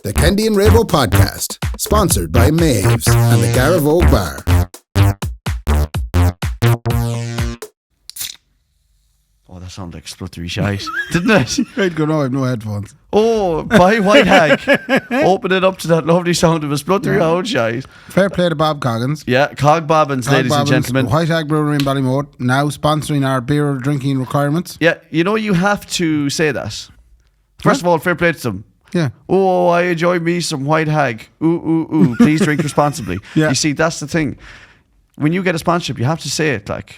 The Kendy and Raybo podcast, sponsored by Maves and the Garavogue Bar. Oh, that sounded like spluttery shite, didn't it? I'd go, no, I have no headphones. Oh, by White Hag. Open it up to that lovely sound of a spluttery old shite. Fair play to Bob Coggins. Yeah, Cog Bobbins, ladies and gentlemen. White Hag Brewery in Ballymote, now sponsoring our beer drinking requirements. Yeah, you know, you have to say that. First of all, fair play to them. Yeah. Oh, I enjoy me some White Hag. Ooh, ooh, ooh. Please drink responsibly. Yeah. You see, that's the thing. When you get a sponsorship, you have to say it like,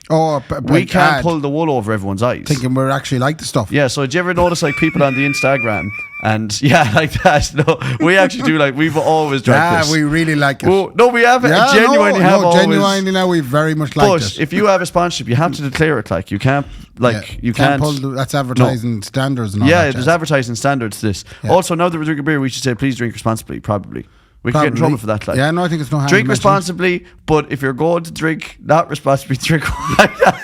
we can't pull the wool over everyone's eyes. Thinking we're actually like the stuff. Yeah, so did you ever notice like people on the Instagram and like that? No, we actually do, like, we've always drank this. Yeah, we really like it. Oh, no, we have it. Yeah, Genuinely have always. Genuinely now we very much like it. But if you have a sponsorship, you have to declare it. Like, you can't, like, you can't pull that's advertising standards and all that. Yeah, there's advertising standards to this. Yeah. Also, now that we're drinking beer, we should say please drink responsibly, probably. We can get in trouble for that. Like. Yeah, no, I think it's no harm. Drink responsibly, but if you're going to drink not responsibly, drink White Hag.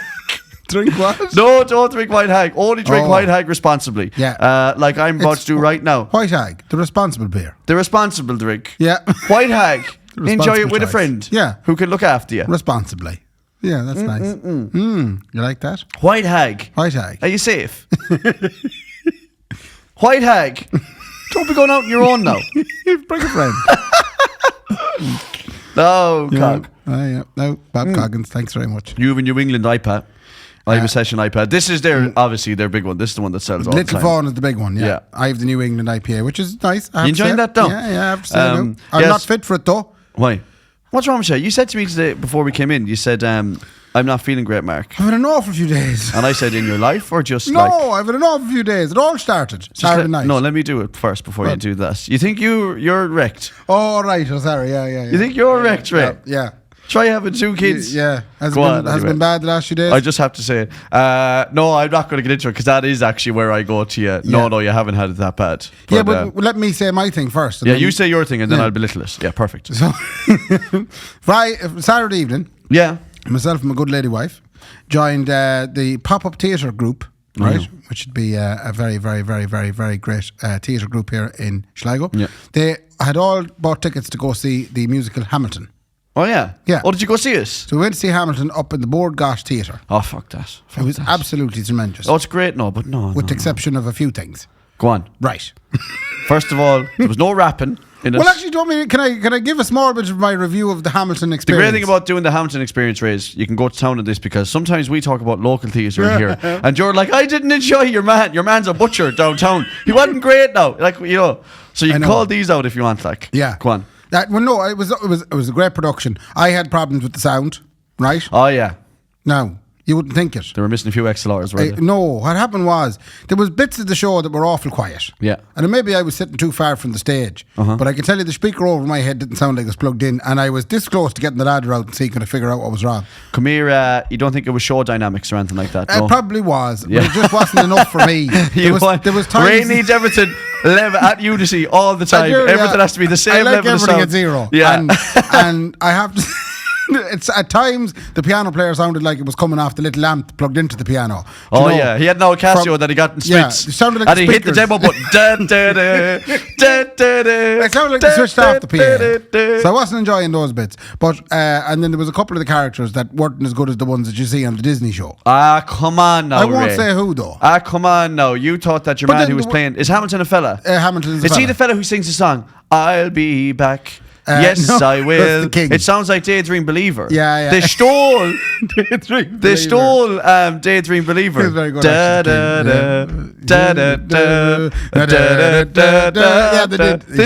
Drink what? No, don't drink White Hag. Only drink White Hag responsibly. Yeah. Like I'm about to do right now. White Hag, the responsible beer. The responsible drink. Yeah. White Hag. Enjoy it with a friend. Yeah. Who can look after you. Responsibly. Yeah, that's nice. You like that? White Hag. White Hag. Are you safe? White Hag. Don't be going out on your own now. Bring a friend. No, Cog. Yeah. No, Bob Coggins, thanks very much. You have a New England iPad. I have a Session iPad. This is obviously their big one. This is the one that sells all the Little time. Fawn is the big one, yeah. Yeah. I have the New England IPA, which is nice. You enjoying that though? Yeah, I have to say no. I'm yes. not fit for it though. Why? What's wrong with you? You said to me today before we came in, you said, I'm not feeling great, Mark. I've had an awful few days. And I said, in your life or just No, like... I've had an awful few days. It all started Saturday night. No, let me do it first before you do that. You think you're wrecked? Oh, right. Oh, sorry. Yeah. You think you're wrecked, Ray? Yeah. Try having two kids. Yeah. Has Anyway. been bad the last few days? I just have to say it. No, I'm not going to get into it because that is actually where I go to you. No, you haven't had it that bad. But let me say my thing first. Yeah, you say your thing and then I'll belittle it. Yeah, perfect. So, Saturday evening, myself and my good lady wife joined the pop-up theatre group, right? Which would be a very, very, very, very, very great theatre group here in Sligo. Yeah. They had all bought tickets to go see the musical Hamilton. Oh, yeah? Yeah. Oh, did you go see us? So we went to see Hamilton up in the Bord Gosh Theatre. Oh, fuck that. It was absolutely tremendous. Oh, it's great, but no. With the exception of a few things. Go on. Right. First of all, there was no rapping in it. Well, actually, can I give a small bit of my review of the Hamilton experience? The great thing about doing the Hamilton experience, Ray, is you can go to town on this because sometimes we talk about local theatre in here and you're like, I didn't enjoy your man. Your man's a butcher downtown. He wasn't great now. Like, you know. So you can call these out if you want, like. Yeah. Go on. It was a great production. I had problems with the sound, right? Oh, yeah. Now, you wouldn't think it. They were missing a few XLRs, weren't they? No, what happened was there was bits of the show that were awful quiet. Yeah. And maybe I was sitting too far from the stage. But I can tell you the speaker over my head didn't sound like it was plugged in, and I was this close to getting the ladder out and see can I figure out what was wrong. Come here, you don't think it was show dynamics or anything like that? No? It probably was, but it just wasn't enough for me. There was times Ray needs everything level at unity all the time. Everything has to be the same level of sound. I like everything at zero. Yeah. And I have to... It's at times the piano player sounded like it was coming off the little lamp plugged into the piano. Yeah, he had no Casio that he got in Smiths. Yeah, it sounded like and he hit the demo button. It sounded like they switched off the piano. So I wasn't enjoying those bits. But and then there was a couple of the characters that weren't as good as the ones that you see on the Disney show. Come on now, I won't Ray. say who though. Come on now. You thought that your man who was playing is Hamilton a fella? Hamilton's a fella. Is he the fella who sings the song I'll be back? Yes, no, I will. It sounds like Daydream Believer. Yeah. They stole Daydream Believer. Very good. Yeah, they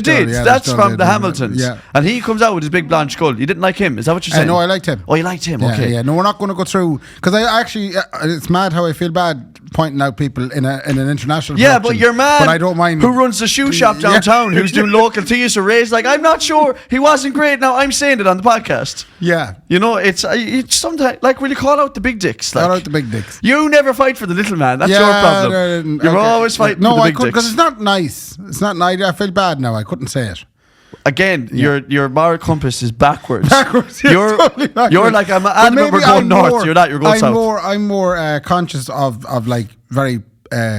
did. That's from the Hamiltons. Yeah. And he comes out with his big blonde skull. You didn't like him? Is that what you're saying? No, I liked him. Oh, you liked him? Okay. Yeah. No, we're not going to go through because I actually it's mad how I feel bad pointing out people in an international. Yeah, but your man, but I don't mind who runs the shoe shop downtown, who's doing local theatre, Ray's like, I'm not sure he wasn't great. Now I'm saying it on the podcast. Yeah, you know, it's sometimes like when you call out the big dicks. Like, call out the big dicks. You never fight for the little man. That's your problem. You're always fighting for the big dicks. Because it's not nice. It's not nice. I feel bad now. I couldn't say it. Again, your moral compass is backwards. You're totally backwards. You're like, I'm adamant we're going north. You're not. You're going south. I'm more conscious of like very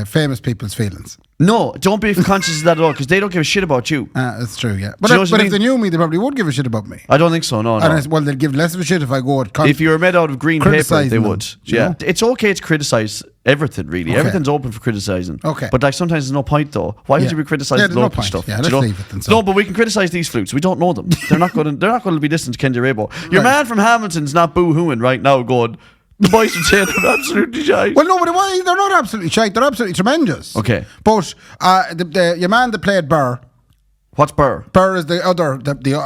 famous people's feelings. No, don't be conscious of that at all, because they don't give a shit about you. That's true, yeah. But, Do you know if, what I if they knew me, they probably would give a shit about me. I don't think so, no. Well, they'd give less of a shit if I go at if you were made out of green paper, they them, would. you know? It's okay to criticise everything, really. Okay. Everything's open for criticising. Okay. But like sometimes there's no point, though. Why would you be criticising there's no local point. stuff? Yeah, Do let's you know? leave it then, so. No, but we can criticise these flutes. We don't know them. They're not going to be listening to Kendy Raybo. Your man from Hamilton's not boo-hooing right now going, the boys would say they're absolutely shite. Well, no, but they're not absolutely shite. They're absolutely tremendous. Okay. But your man that played Burr. What's Burr? Burr is the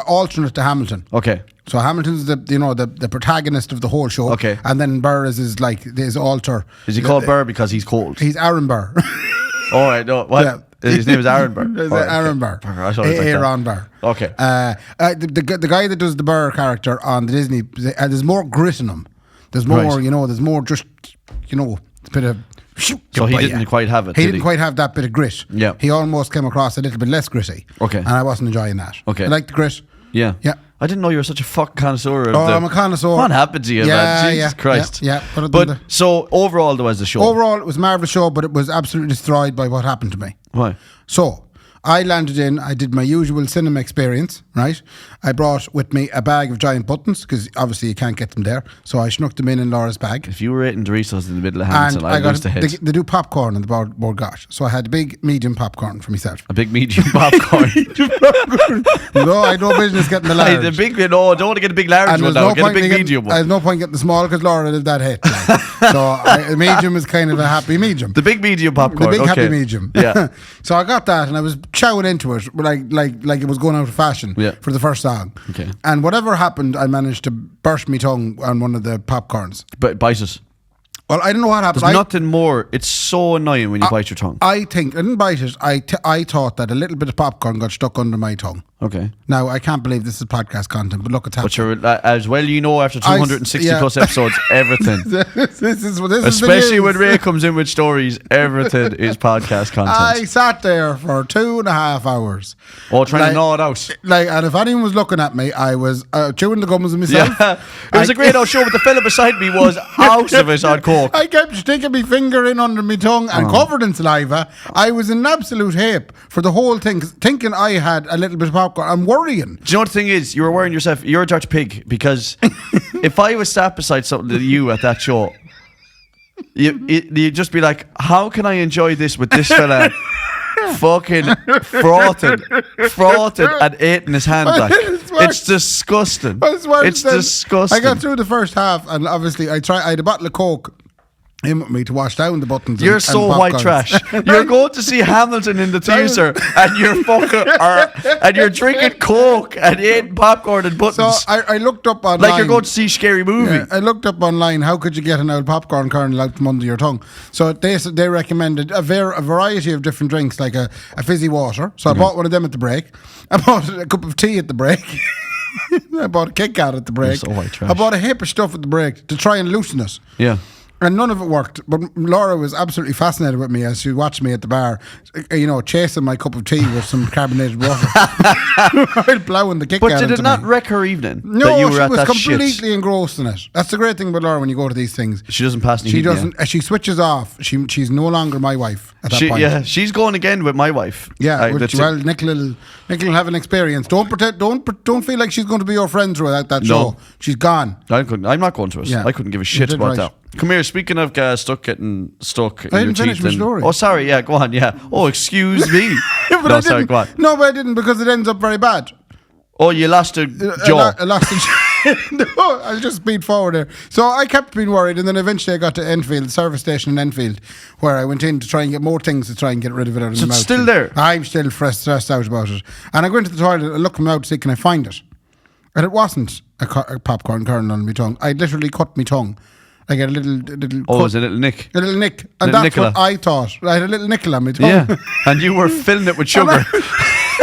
alternate to Hamilton. Okay. So Hamilton's the protagonist of the whole show. Okay. And then Burr is his alter. Is he called Burr because he's cold? He's Aaron Burr. All right. No. What? Yeah. His name is Aaron Burr. Aaron Burr. I thought it was like Aaron that. Burr. Okay. The guy that does the Burr character on the Disney, there's more grit in him. There's more, Right. there's more just, a bit of... So he didn't quite have it, He did didn't he? quite have that bit of grit. Yeah. He almost came across a little bit less gritty. Okay. And I wasn't enjoying that. Okay. I like the grit. Yeah. Yeah. I didn't know you were such a fucking connoisseur. I'm a connoisseur. What happened to you, man? Jesus Christ. Yeah. But so overall, there was the show. Overall, it was a marvellous show, but it was absolutely destroyed by what happened to me. Why? So, I landed in, I did my usual cinema experience, right? I brought with me a bag of giant buttons, because obviously you can't get them there. So I snuck them in Laura's bag. If you were eating Doritos in the middle of Hamilton, I'd lose the head. They do popcorn in the board gosh. So I had a big, medium popcorn for myself. A big medium popcorn. No, I had no business getting the large. The big, no, don't want to get a big large And one there's now. no Get a point big in getting- medium I one. had no point getting the small because Laura lived that hit. Like. So a medium is kind of a happy medium. The big medium popcorn. The big okay. happy medium. Yeah. So I got that and I was chowing into it like it was going out of fashion Yeah. for the first song. Okay. And whatever happened, I managed to burst my tongue on one of the popcorns. But bite it. Well, I don't know what happened. There's nothing more. It's so annoying when you bite your tongue. I think, I didn't bite it. I thought that a little bit of popcorn got stuck under my tongue. Okay. Now, I can't believe this is podcast content, but look, it's But happening. you're, as well, after 260 yeah. plus episodes, everything. this is Especially the when news. Ray comes in with stories, everything is podcast content. I sat there for 2.5 hours. Oh, trying to gnaw it out. And if anyone was looking at me, I was chewing the gums of myself. Yeah. It was a great old show, but the fella beside me was out of it on coke. I kept sticking my finger in under my tongue and covered in saliva. I was in absolute hape for the whole thing, thinking I had a little bit of popcorn. I'm worrying. Do you know what the thing is? You were worrying yourself. You're a Dutch pig, because if I was sat beside something to you at that show, you'd just be like, how can I enjoy this with this fella fucking frothed and ate in his hand? Like, it's disgusting. It's disgusting. I got through the first half and obviously I had a bottle of Coke in with me to wash down the buttons. You're and so popcorns. white trash. You're going to see Hamilton in the theatre and you're and you're drinking Coke and eating popcorn and So buttons. I looked up online. Like you're going to see a scary movie. Yeah, I looked up online, how could you get an old popcorn kernel out from under your tongue? So they recommended a variety of different drinks, like a fizzy water. So I bought one of them at the break. I bought a cup of tea at the break. I bought a Kit Kat at the break. You're so white trash. I bought a heap of stuff at the break to try and loosen it. Yeah. And none of it worked. But Laura was absolutely fascinated with me as she watched me at the bar, chasing my cup of tea with some carbonated water. While plowing the Kit Kat But did it into not me. wreck her evening? No, that you were she at was that completely shit? engrossed in it. That's the great thing about Laura when you go to these things. She doesn't pass any She heat, yeah. doesn't. She switches off. She's no longer my wife at that point. Yeah, she's going again with my wife. Yeah, That's well, it. Nicola will have an experience. Don't pretend. Don't feel like she's going to be your friend throughout that No. show. She's gone. I'm not going to it. Yeah. I couldn't give a You shit did about right. that. Come here. Speaking of getting stuck in I your didn't finish teeth. my story. Oh, sorry. Yeah, go on. Yeah. Oh, excuse me. But No, I sorry. didn't. Go on. No, but I didn't because it ends up very bad. Oh, you lost a jaw. I lost the No, I'll just speed forward there. So I kept being worried, and then eventually I got to Enfield, the service station in Enfield, where I went in to try and get more things to try and get rid of it out of So my it's mouth. still there? I'm still stressed out about it. And I go into the toilet and look in my mouth to see, can I find it? And it wasn't a popcorn kernel on my tongue. I literally cut my tongue. I get a little Oh, cut, it was a little nick. a little nick. And Little that's Nicola. what I thought. I had a little nickel on my tongue. Yeah. And you were filling it with sugar.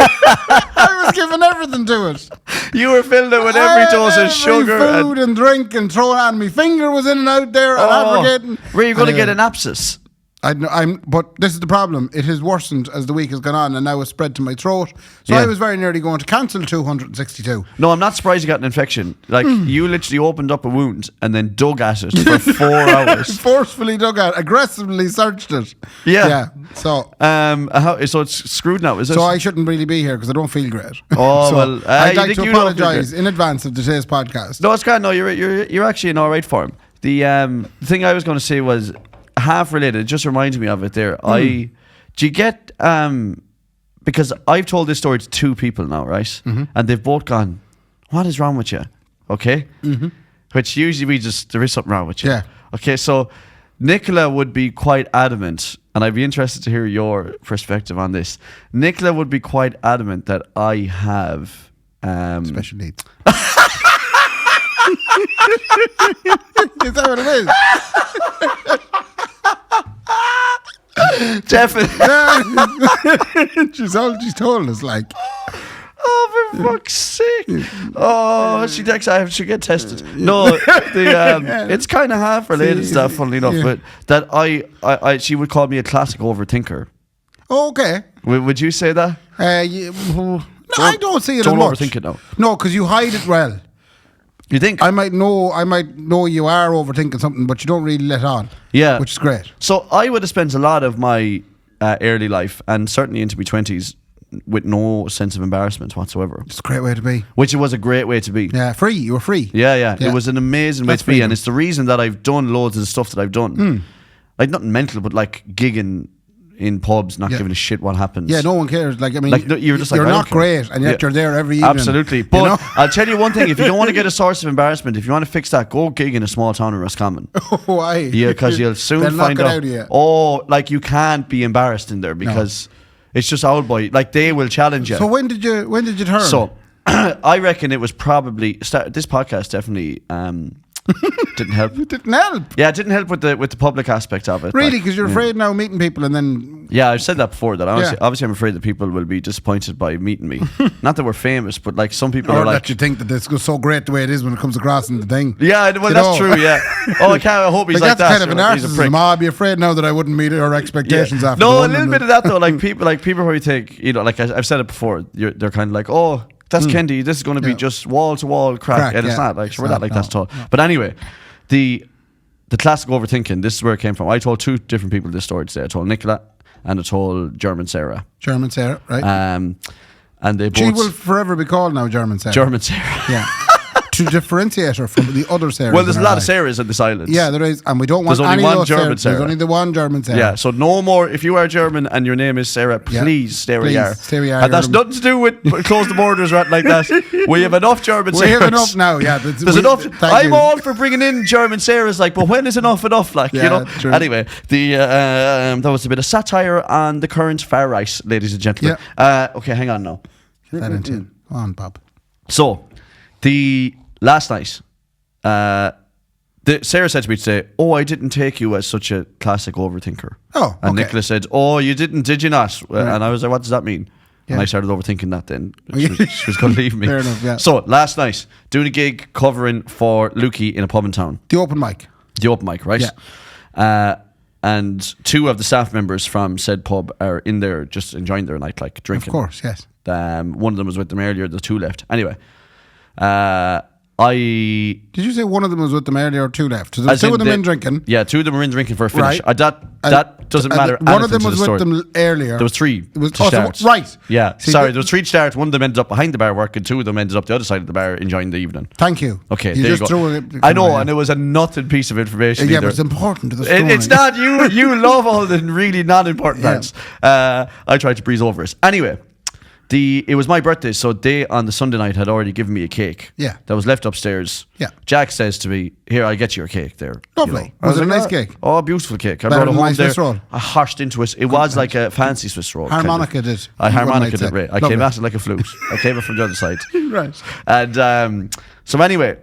I was giving everything to it. You were filling it with every dose of sugar. Food and drink and throwing it, and my finger was in and out there, and I'm forgetting. Were you going to Anyway. get an abscess? But this is the problem. It has worsened as the week has gone on, and now it's spread to my throat. So I was very nearly going to cancel 262. No, I'm not surprised you got an infection. Like you literally opened up a wound and then dug at it for 4 hours. Forcefully dug at it, aggressively searched it. Yeah. So, so it's screwed now, is it? So I shouldn't really be here because I don't feel great. Oh, so well, I'd like to apologise in advance of today's podcast. No, it's grand. No, you're actually in all right form. The thing I was going to say was half related. It just reminds me of it there. Do you get because I've told this story to 2 people now, right? And they've both gone, what is wrong with you? Okay. Which usually there is something wrong with you. Yeah. Okay, so Nicola would be quite adamant, and I'd be interested to hear your perspective on this. Nicola would be quite adamant that I have special needs. Is that what it is? Definitely. She's told us, like. Oh, for fuck's sake. Oh, she texts, I should get tested. No, it's kind of half related stuff, funnily enough, but that she would call me a classic overthinker. Oh, okay. Would you say that? No, I don't see it as much. Don't overthink it now. No, because you hide it well. You think? I might know you are overthinking something, but you don't really let on. Yeah. Which is great. So I would have spent a lot of my early life, and certainly into my 20s, with no sense of embarrassment whatsoever. It's a great way to be. Which it was a great way to be. Yeah, free. You were free. Yeah. It was an amazing way to be, and it's the reason that I've done loads of the stuff that I've done. Like nothing mental, but like gigging in pubs, not giving a shit what happens. Yeah, no one cares. Like, I mean, you're not great, and yet you're there every evening. Absolutely. But I'll tell you one thing, if you don't want to get a source of embarrassment, if you want to fix that, go gig in a small town in Roscommon. Why? Yeah, because you'll soon find out. Like you can't be embarrassed in there because it's just old boy. Like they will challenge you. So when did you turn? So I reckon it was probably this podcast definitely didn't help. It didn't help. Yeah, it didn't help with the public aspect of it. Really, because you're afraid now meeting people and then. Yeah, I've said that before. That obviously I'm afraid that people will be disappointed by meeting me. Not that we're famous, but like some people are like, that you think that this goes so great the way it is when it comes across in the thing. Yeah, well, that's true. Yeah. Oh, I hope he's like that. That's kind of an narcissism. I'd be afraid now that I wouldn't meet her expectations after. No, a little bit of that though. Like people probably think, like I've said it before. They're kind of like, oh, that's Kendy. This is going to be just wall to wall crack, and it's not like we're not like that at all. But anyway, the classic overthinking. This is where it came from. I told 2 different people this story today. I told Nicola and I told German Sarah. German Sarah, right? And they both. She will forever be called now German Sarah. German Sarah. Yeah. To differentiate her from the other Sarahs. Well, there's a lot of Sarahs in this island. Yeah, there is, and we don't want any of those German Sarah. There's only the one German Sarah. Yeah, so no more. If you are German and your name is Sarah, please stay where you are. Stay where you are. And that's nothing to do with close the borders or anything like that. We have enough German Sarahs. We have enough now. Yeah, there's enough. I'm all for bringing in German Sarahs, like, but when is enough? Like, True. Anyway, that was a bit of satire on the current far right, ladies and gentlemen. Yeah. Okay, hang on now. That into Go on, Bob. So, last night. Sarah said to me today, "Oh, I didn't take you as such a classic overthinker." Oh, okay. And Nicola said, "Oh, you didn't, did you not?" Right. And I was like, "What does that mean?" Yeah. And I started overthinking that. Then she was going to leave me. Fair enough. Yeah. So last night, doing a gig covering for Lukey in a pub in town. The open mic. The open mic, right? Yeah. And 2 of the staff members from said pub are in there just enjoying their night, like drinking. Of course, yes. One of them was with them earlier. The 2 left. Anyway. Did you say one of them was with them earlier or 2 left? So there were 2 of them in drinking. Yeah, 2 of them were in drinking for a finish. Right. That doesn't matter. One of them was with them earlier. There was 3 to start. Right. Yeah. Sorry, there was 3 to start. One of them ended up behind the bar working. 2 of them ended up the other side of the bar enjoying the evening. Thank you. Okay, you there just you go. Threw it. I know, and it was a nothing piece of information. Yeah, either. but it's important to the story. It's not. You love all the really non-important parts. I tried to breeze over it. Anyway. It was my birthday, so they on the Sunday night had already given me a cake. Yeah. That was left upstairs. Yeah. Jack says to me, "Here, I'll get you a cake there." Lovely. Was it a nice cake? Oh, a beautiful cake. I Better brought it than home my there. Swiss roll? I harshed into it. It was like a fancy Swiss roll. Harmonica did. Harmonica did, right. I came at it like a flute. I came in from the other side. Right. And so anyway,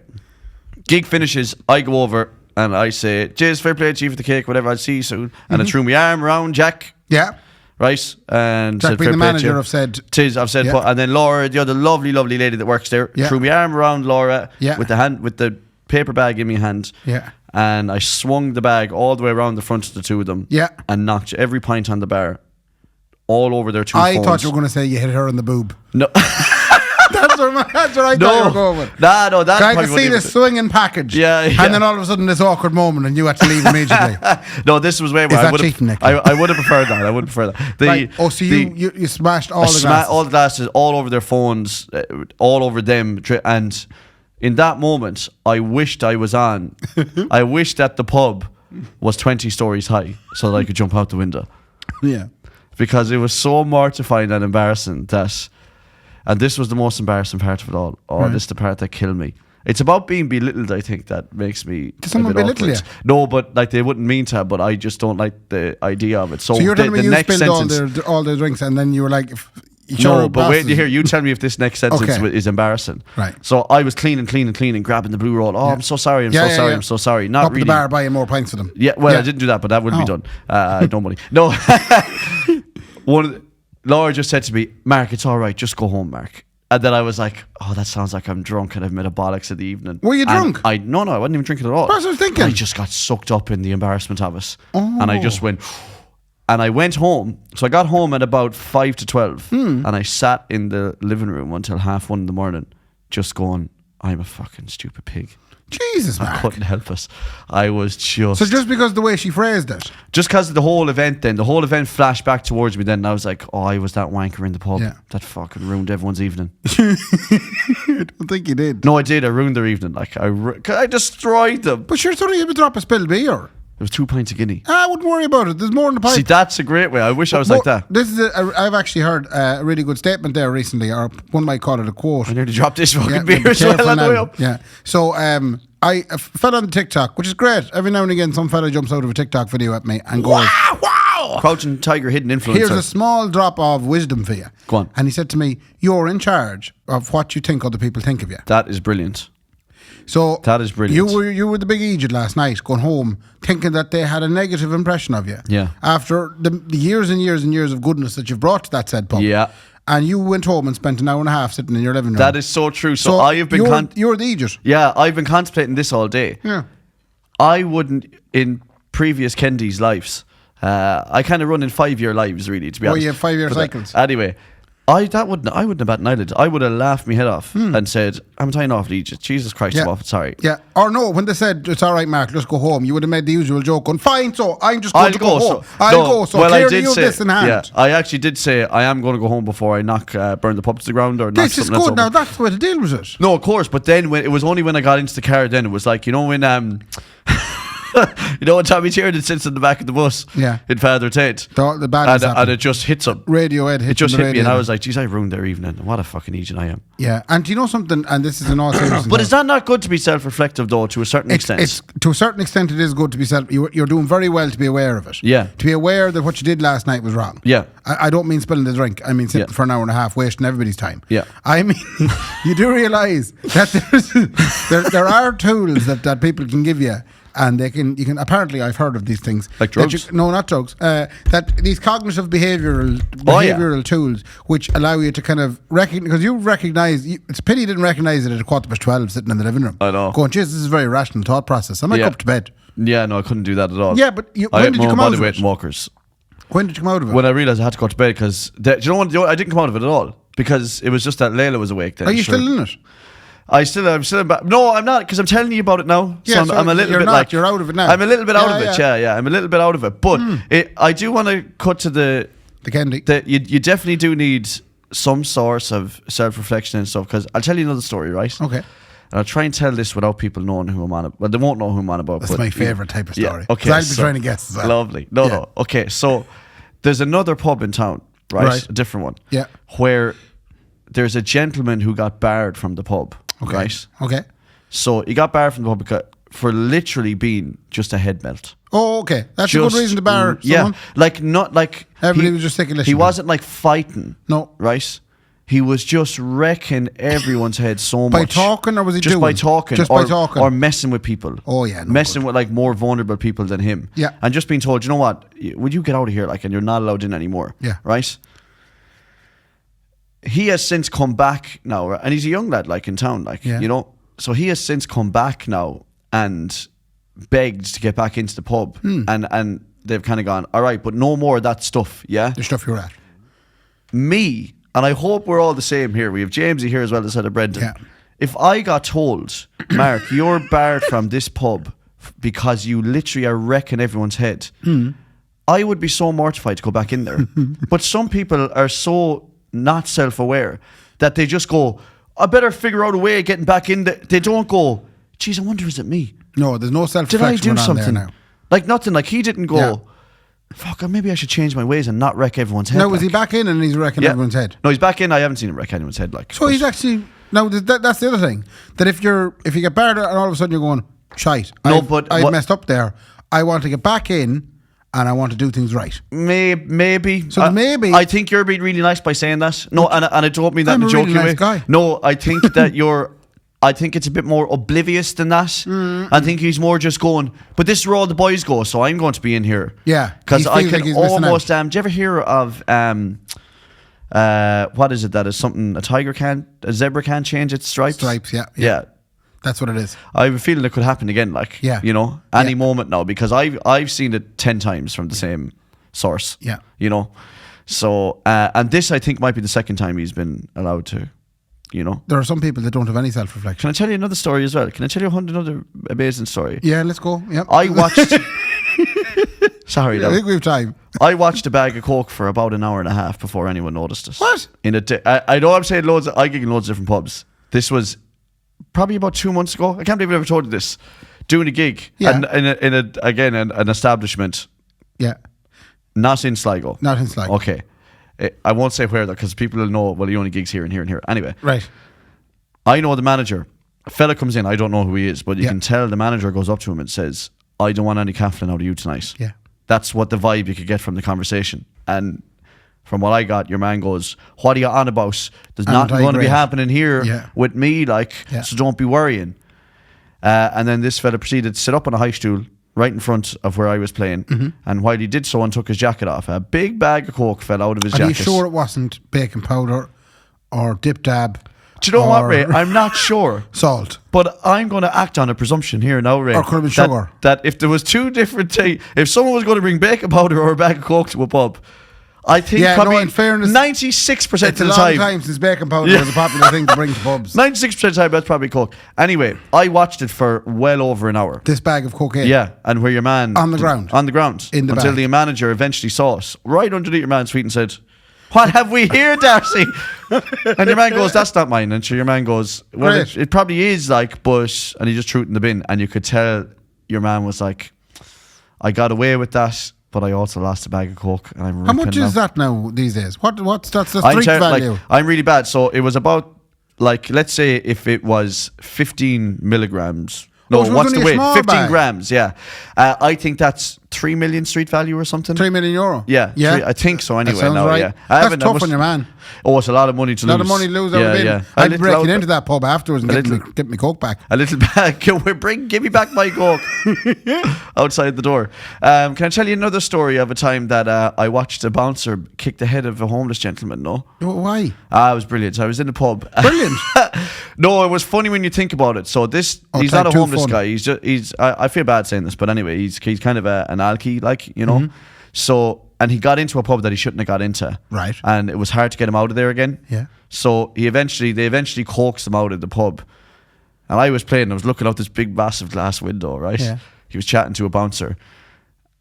gig finishes, I go over and I say, "Cheers, fair play to you for the cake, whatever, I'll see you soon." And I threw my arm around Jack. Yeah. Right, and Jack being the manager of said. I've said, and then Laura, the other lovely lady that works there, threw my arm around Laura with the paper bag in my hand. Yeah. And I swung the bag all the way around the front of the two of them. Yeah. And knocked every pint on the bar all over their two phones. I thought you were going to say you hit her in the boob. No. That's what I thought you were going with. No, that's I could see this swinging package. Yeah. And then all of a sudden this awkward moment and you had to leave immediately. No, this was way more. Is that cheating, Nick? I would have preferred that. I would have preferred that. Right. Oh, so you smashed all the glasses. All the glasses, all over their phones, all over them. And in that moment, I wished I was on. I wished that the pub was 20 stories high so that I could jump out the window. Yeah. Because it was so mortifying and embarrassing that... And this was the most embarrassing part of it all. Oh, this is the part that killed me. It's about being belittled, I think, that makes me... Did someone belittle you? No, but like they wouldn't mean to, but I just don't like the idea of it. So you're telling me you next spilled sentence, all the drinks and then you were like... No, but wait, you tell me if this next sentence is embarrassing. Right. So I was cleaning, grabbing the blue roll. Oh, I'm so sorry, I'm so sorry. Not up really. Up the bar buying more pints for them. Yeah, well, I didn't do that, but that would be done. No money. No. Laura just said to me, Mark, it's all right, just go home, Mark. And then I was like, oh, that sounds like I'm drunk and I've metabolics in the evening. Were you drunk? No, I wasn't even drinking at all. That's what I was thinking. I just got sucked up in the embarrassment of it. Oh. And I just went... And I went home. So I got home at about 5 to 12. And I sat in the living room until 1:30 in the morning just going, I'm a fucking stupid pig. Jesus, Mark. I couldn't help it. I was just... So just because the way she phrased it? Just because of the whole event flashed back towards me then, and I was like, oh, I was that wanker in the pub. Yeah. That fucking ruined everyone's evening. I don't think you did. No, I did. I ruined their evening. Like, I destroyed them. But sure, suddenly you would drop a spilled beer. There was 2 pints of Guinea. I wouldn't worry about it. There's more in the pipe. See, that's a great way. I wish I was like that. This is I've actually heard a really good statement there recently, or one might call it a quote. I nearly dropped this fucking be beer as well on the way now. up. Yeah. So I fell on TikTok, which is great. Every now and again, some fella jumps out of a TikTok video at me and goes, wow! Crouching tiger, hidden influencer. Here's a small drop of wisdom for you. Go on. And he said to me, you're in charge of what you think other people think of you. That is brilliant. So that is brilliant. You were the big idiot last night, going home thinking that they had a negative impression of you. Yeah. After the years and years and years of goodness that you've brought to that said pub. Yeah. And you went home and spent an hour and a half sitting in your living room. That is so true. So I have been... You're the idiot. Yeah, I've been contemplating this all day. Yeah. I wouldn't, in previous Kendy's lives, I kind of run in 5-year lives, really, to be honest. Oh, you have 5-year cycles. Anyway... I wouldn't have batted an eyelid. I would have laughed my head off and said, I'm tying off Egypt. Jesus Christ, I'm off. Sorry. Yeah. Or no, when they said, it's all right, Mark, let's go home, you would have made the usual joke going, fine, so I'm just going to go home. I'll go. So clearly you have this in hand. Yeah, I actually did say, I am going to go home before I burn the pub to the ground or knock this is something else good. over. Now that's the way to deal with it. No, of course. But then it was only when I got into the car, then it was like, you know, when... you know when Tommy Tiernan sits in the back of the bus in Father Ted the bad and it just hits him. Radiohead hit it just hit me and I was then. like, geez, I ruined their evening. What a fucking idiot I am. Yeah. And do you know something, and this is an all seriousness, but is that not good to be self-reflective though, to a certain extent? To a certain extent it is good to be you're doing very well to be aware of it. Yeah. To be aware that what you did last night was wrong. Yeah. I don't mean spilling the drink. I mean sitting for an hour and a half wasting everybody's time. Yeah. I mean you do realise that there are tools that people can give you. And you can apparently I've heard of these things like drugs. No, not drugs. That these cognitive behavioural tools which allow you to kind of recognize, because you recognise. It's a pity you didn't recognise it at 12:15 sitting in the living room. I know. Going, geez, this is a very rational thought process. I might go up to bed. Yeah, no, I couldn't do that at all. Yeah, but when did you come out of it? Walkers. When did you come out of it? When I realised I had to go to bed because do you know what? I didn't come out of it at all because it was just that Layla was awake then. Are you still in it? I'm still in. No, I'm not, because I'm telling you about it now. Yeah, so I'm a little bit like you're out of it now. I'm a little bit out of it. Yeah. I'm a little bit out of it. But I do want to cut to the Kendy. You definitely do need some source of self-reflection and stuff. Because I'll tell you another story, right? Okay. And I'll try and tell this without people knowing who I'm on about. Well, they won't know who I'm on about. That's my favourite type of story. Yeah, okay. I'll be trying to guess as well. Lovely. No. Okay, so there's another pub in town, right? A different one. Yeah. Where there's a gentleman who got barred from the pub. Okay. Right? Okay. So he got barred from the pub for literally being just a head melt. Oh, okay. That's a good reason to bar someone. Yeah. Like, not like... Everybody was just sick of listening. He wasn't like fighting. No. Right? He was just wrecking everyone's head so much. By talking, or was he just doing? By talking. Just by talking. Or messing with people. Oh, yeah. No, messing with like more vulnerable people than him. Yeah. And just being told, you know what? Would you get out of here? Like, and you're not allowed in anymore. Yeah. Right? He has since come back now, and he's a young lad, like in town, like, you know. So he has since come back now and begged to get back into the pub, and they've kind of gone, all right, but no more of that stuff, yeah? The stuff you're at. Me, and I hope we're all the same here. We have Jamesy here as well as Brendan. Yeah. If I got told, Mark, you're barred from this pub because you literally are wrecking everyone's head, I would be so mortified to go back in there. But some people are so not self-aware that they just go, I better figure out a way of getting back in there. They don't go, geez, I wonder, is it me? No, there's no self-reflection. Did I do something? Now. Like nothing. Like he didn't go, fuck, maybe I should change my ways and not wreck everyone's head. Now, was he back in and he's wrecking everyone's head? No, he's back in. I haven't seen him wreck anyone's head. Like, so he's actually, now that's the other thing. That if you get barred and all of a sudden you're going, shite, I've messed up there. I want to get back in and I want to do things right. Maybe. So maybe. I think you're being really nice by saying that. No, and I don't mean that in a joking really nice way. Guy. No, I think that I think it's a bit more oblivious than that. I think he's more just going, but this is where all the boys go, so I'm going to be in here. Yeah. Because I can almost, do you ever hear of, what is it that is something, a zebra can't change its stripes? Stripes, yeah. That's what it is. I have a feeling it could happen again, like, you know, any moment now, because I've seen it 10 times from the same source. Yeah. You know? So, and this I think might be the second time he's been allowed to, you know. There are some people that don't have any self-reflection. Can I tell you another story as well? Can I tell you another amazing story? Yeah, let's go. Yep. I watched... Sorry, I think we have time. I watched a bag of Coke for about an hour and a half before anyone noticed it. What? In a day. I know I'm saying I gig in loads of different pubs. This was probably about 2 months ago. I can't believe I ever told you this. Doing a gig in an establishment. Yeah. Not in Sligo. Not in Sligo. Okay. I won't say where though, because people will know, well, he only gigs here and here and here. Anyway. Right. I know the manager. A fella comes in, I don't know who he is, but you can tell the manager goes up to him and says, I don't want any caffeine out of you tonight. Yeah. That's what the vibe you could get from the conversation. And from what I got, your man goes, what are you on about? There's nothing going to be happening here with me, so don't be worrying. And then this fella proceeded to sit up on a high stool right in front of where I was playing. And while he did so and took his jacket off, a big bag of Coke fell out of his jacket. Are you sure it wasn't baking powder or dip dab? Do you know what, Ray? I'm not sure. Salt. But I'm going to act on a presumption here now, Ray. Or could have been sugar. That if there was two different things, if someone was going to bring baking powder or a bag of Coke to a pub, I think probably in fairness, 96% of the time. It's a long time since baking powder was a popular thing to bring to pubs. 96% of the time, that's probably Coke. Anyway, I watched it for well over an hour. This bag of cocaine? Yeah, and where your man... On the ground? On the ground. In the until bag. the manager eventually saw us, right underneath your man's feet and said, what have we here, Darcy? And your man goes, that's not mine. And so your man goes, well, it probably is, but... And he just threw it in the bin. And you could tell your man was like, I got away with that, but I also lost a bag of Coke. And I'm How much is that now these days? What's the street value? I'm really bad. So it was about, let's say if it was 15 milligrams. No, what's the weight? 15 grams, yeah. I think that's 3 million street value or something. 3 million euro? Yeah. I think so anyway. That sounds right. Yeah. That's tough on your man. Oh, it's a lot of money to lose. A lot of money to lose over there. I'd break it into that pub afterwards and get me Coke back. A little bag. Give me back my Coke outside the door. Can I tell you another story of a time that I watched a bouncer kick the head of a homeless gentleman? No. Why? It was brilliant. So I was in the pub. Brilliant. No, it was funny when you think about it. So he's not a homeless guy. I feel bad saying this, but anyway, he's kind of an alky, you know. So, and he got into a pub that he shouldn't have got into. Right. And it was hard to get him out of there again. Yeah. So they eventually coaxed him out of the pub. And I was playing, and I was looking out this big massive glass window, right? Yeah. He was chatting to a bouncer.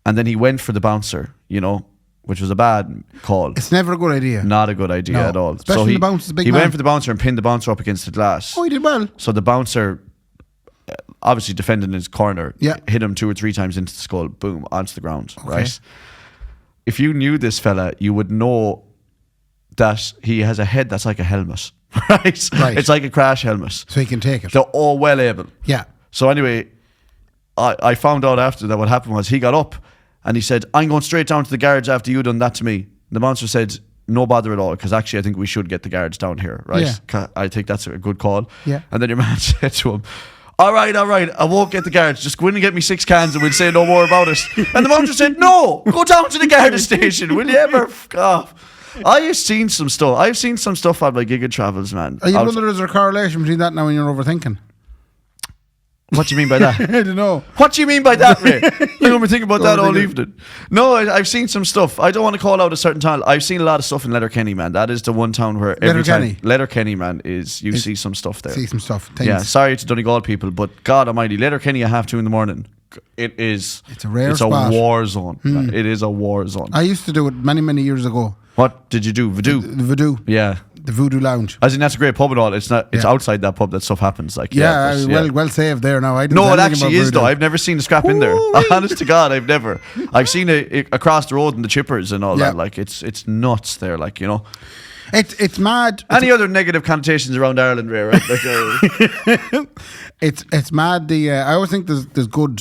And then he went for the bouncer, you know, which was a bad call. It's never a good idea. Not a good idea at all. Especially the bouncer's a big He man. went for the bouncer and pinned the bouncer up against the glass. Oh, he did well. So the bouncer, obviously defending his corner, hit him 2 or 3 times into the skull, boom, onto the ground, right? If you knew this fella, you would know that he has a head that's like a helmet, right? It's like a crash helmet. So he can take it. They're all well able. Yeah. So anyway, I found out after that what happened was he got up and he said, I'm going straight down to the guards after you done that to me. The bouncer said, no bother at all, because actually I think we should get the guards down here, right? Yeah. I think that's a good call. Yeah. And then your man said to him, all right, I won't get the guards. Just go in and get me 6 cans and we'll say no more about it. And the bouncer said, no, go down to the guard station. Will you ever f*** off? I've seen some stuff. I've seen some stuff on my gig and travels, man. Are you wondering there's a correlation between that now and you're overthinking? What do you mean by that? I don't know. What do you mean by that, Ray? I'm going to think about that all evening. No, I've seen some stuff. I don't want to call out a certain town. I've seen a lot of stuff in Letterkenny, man. That is the one town where every time Letterkenny, man, is you see some stuff there. See some stuff. Things. Yeah, sorry to Donegal people, but God Almighty, Letterkenny at 2:30 in the morning. It's a rare spot. It's a war zone. It is a war zone. I used to do it many years ago. What did you do? Voodoo. The Voodoo. Yeah. The Voodoo Lounge. I think that's a great pub and all. It's not. It's outside that pub that stuff happens. Like well saved there now. I no, it actually is though. I've never seen a scrap in there. Honest to God, I've never. I've seen it across the road in the chippers and all that. Like it's nuts there. Like it's mad. Any other negative connotations around Ireland, Ray? Right? Like, it's mad. I always think there's good.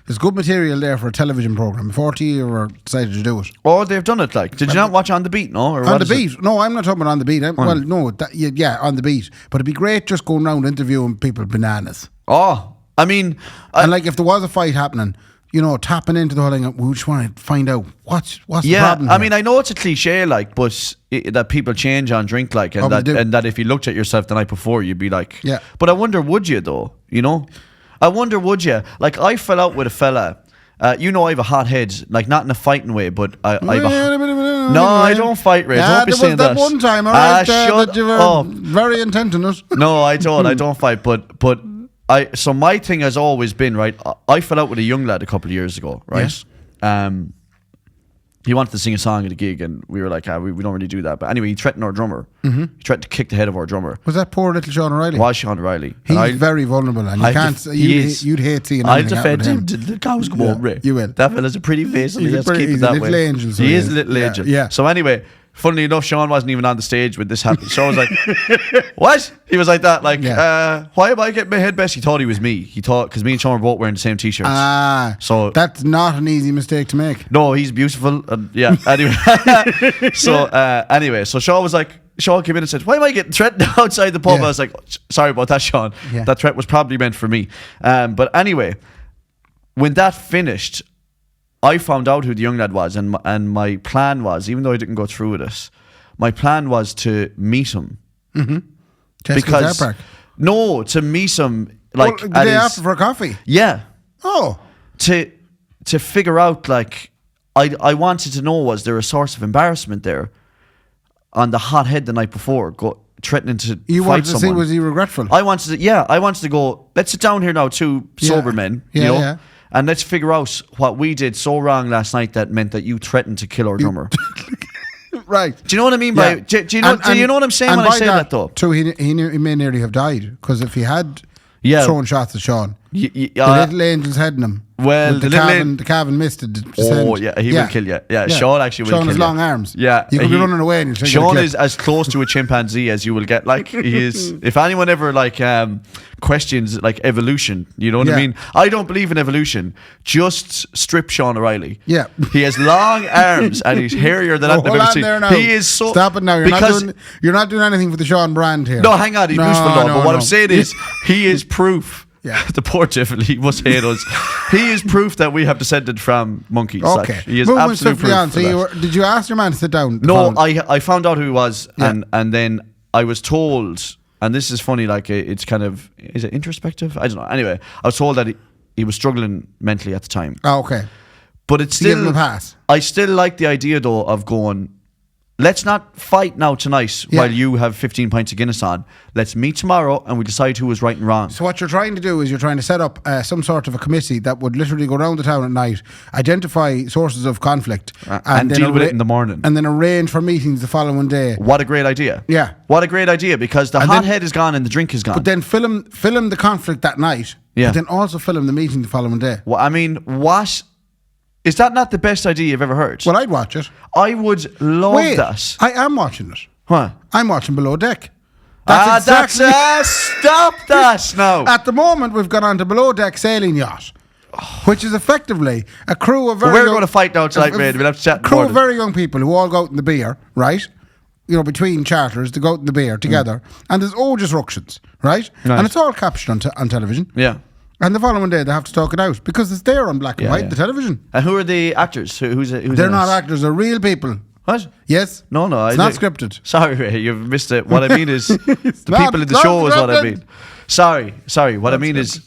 There's good material there for a television program. 40 ever decided to do it. Oh, they've done it. Like, did you not watch On the Beat? No, or On the Beat? No, I'm not talking about On the Beat. Well, no, On the Beat. But it'd be great just going around interviewing people bananas. Oh, I mean, and like if there was a fight happening, tapping into the whole thing, we just want to find out what's the problem. I mean, I know it's a cliche, like, but that people change on drink, like, and that if you looked at yourself the night before, you'd be like, yeah. But I wonder, would you though? I wonder, would you? Like, I fell out with a fella. I have a hot head, like not in a fighting way, but I don't fight, Ray. Don't be saying that. There was that one time, all right, that you were very intent on it. No, I don't fight, but so my thing has always been, right, I fell out with a young lad a couple of years ago, right? Yeah. He wanted to sing a song at a gig, and we were like, we don't really do that. But anyway, he threatened our drummer. Mm-hmm. He threatened to kick the head of our drummer. Was that poor little Sean O'Reilly? Was Sean O'Reilly. He's very vulnerable, and you can't. You'd hate seeing I'll defend him till the cows come home, Ray. You will. That fella's a pretty face, and he has to keep it that way. He's a little angel. He is a little angel. Yeah. So anyway, funnily enough, Sean wasn't even on the stage when this happened. Sean was like, what? He was like that, like, why am I getting my head best? He thought he was me. He thought, because me and Sean were both wearing the same t-shirts. So that's not an easy mistake to make. No, he's beautiful. Yeah, anyway. So Sean was like, Sean came in and said, why am I getting threatened outside the pub? Yeah. I was like, sorry about that, Sean. Yeah. That threat was probably meant for me. But anyway, when that finished, I found out who the young lad was, and my plan was, even though I didn't go through with it, my plan was to meet him. Mm-hmm. To meet him, like, the day after for a coffee. Yeah. Oh. To figure out, like, I wanted to know, was there a source of embarrassment there on the hot head the night before, threatening to fight someone? You wanted to see, was he regretful? I wanted to go, let's sit down here now, two sober men, and let's figure out what we did so wrong last night that meant that you threatened to kill our drummer. Right. Do you know what I mean by? Do you know what I'm saying when I say that though? Too, he may nearly have died, because if he had thrown shots at Sean, the little angel's heading him. Well, the Cavan missed it. He will kill you. Yeah, Sean actually will kill you. Sean has long arms. Yeah, you could be running away and Sean is as close to a chimpanzee as you will get. Like, he is. If anyone ever questions like evolution, you know what I mean? I don't believe in evolution. Just strip Sean O'Reilly. Yeah, he has long arms and he's hairier than I've ever seen. He is so. Stop it now! You're not doing anything for the Sean brand here. No, hang on. He's beautiful though. But what I'm saying is, he is proof. Yeah. The poor devil, he must hate us. He is proof that we have descended from monkeys. Okay. Like, he is absolute proof on. So did you ask your man to sit down? No, I found out who he was, and then I was told, and this is funny, like, it's kind of, is it introspective? I don't know. Anyway, I was told that he was struggling mentally at the time. Oh, okay. But it's still, give him a pass. I still like the idea though of going, let's not fight now tonight while you have 15 pints of Guinness on. Let's meet tomorrow and we decide who was right and wrong. So what you're trying to do is you're trying to set up some sort of a committee that would literally go around the town at night, identify sources of conflict, and deal with it in the morning. And then arrange for meetings the following day. What a great idea. Yeah. What a great idea, because the hot head is gone and the drink is gone. But then film the conflict that night, but then also film the meeting the following day. Well, I mean, what... Is that not the best idea you've ever heard? Well, I'd watch it. I would love that. I am watching it. What? I'm watching Below Deck. Stop that now. At the moment, we've gone on to Below Deck Sailing Yacht, which is effectively a crew of we're going to fight outside, mate. We'll have to chat. Crew of very young people who all go out in the beer, right? Between charters, they go out in the beer together, and there's disruptions, right? Nice. And it's all captured on television. Yeah. And the following day they have to talk it out because it's there on black and white, the television. And who are the actors? Who's they're not actors, they're real people. What? Yes. No, It's not scripted. Sorry, Ray, you've missed it. What I mean is the not- people in the not show is what I scripted. mean. Sorry. What I mean is,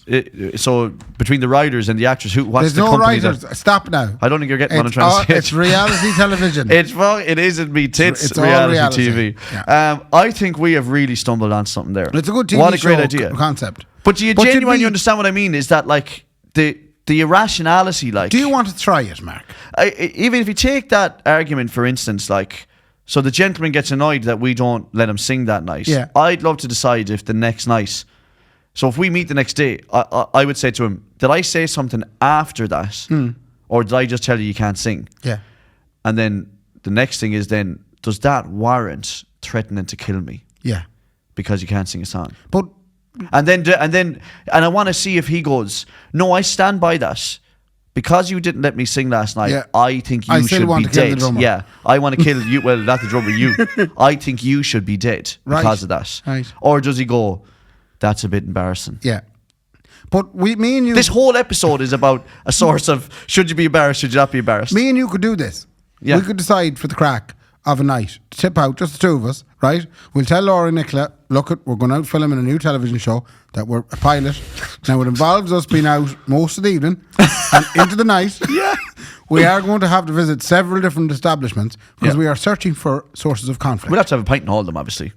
so between the writers and the actors, what's There's the no company writers. that... Stop now. I don't think you're getting what I'm trying to say. It's reality television. It isn't me tits It's all reality reality. TV. Yeah. I think we have really stumbled on something there. It's a good TV What a show great idea. concept. But do you But genuinely you'd be- understand what I mean? Is that like the irrationality? Like, Do you want to try it, Mark? even if you take that argument, for instance, like, so the gentleman gets annoyed that we don't let him sing that night. Yeah. I'd love to decide if the next night, so if we meet the next day, I would say to him, did I say something after that? Or did I just tell you can't sing? Yeah. And then the next thing is then, does that warrant threatening to kill me Yeah. because you can't sing a song? But And I want to see if he goes, no, I stand by that. Because you didn't let me sing last night, Yeah. I think I you still should want be to kill the dead. drummer. Yeah, I want to kill you. Well, not the drummer, you. I think you should be dead because of that. Right. Or does he go, that's a bit embarrassing? yeah. But me and you. This whole episode is about a source of should you be embarrassed, should you not be embarrassed? Me and you could do this. Yeah. We could decide for the crack of a night to tip out, just the two of us, right? We'll tell Laura and Nicola, look, we're going out filming a new television show that we're a pilot. Now it involves us being out most of the evening and into the night. Yeah. We are going to have to visit several different establishments because Yeah. we are searching for sources of conflict. We'll have to have a pint in all of them, obviously.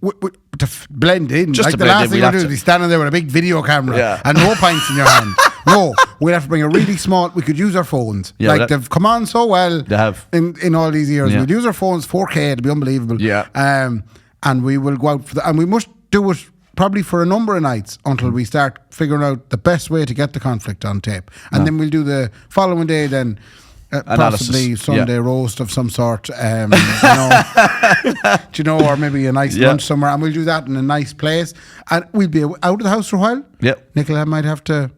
To blend in. Just like to the blend last in, thing we'll you do have is to. be standing there with a big video camera Yeah. and no pints in your hand. No, we'll have to bring a really small. We could use our phones. Yeah, like that- they've come on so well. They have. in all these years. Yeah. We'll use our phones 4K. It'll be unbelievable. Yeah. And we will go out for and we must do it probably for a number of nights until we start figuring out the best way to get the conflict on tape. And then we'll do the following day then. Analysis. Possibly Sunday Yeah. roast of some sort, or maybe a nice Yeah. lunch somewhere, and we'll do that in a nice place, and we'll be out of the house for a while. Yep. Nicola might have to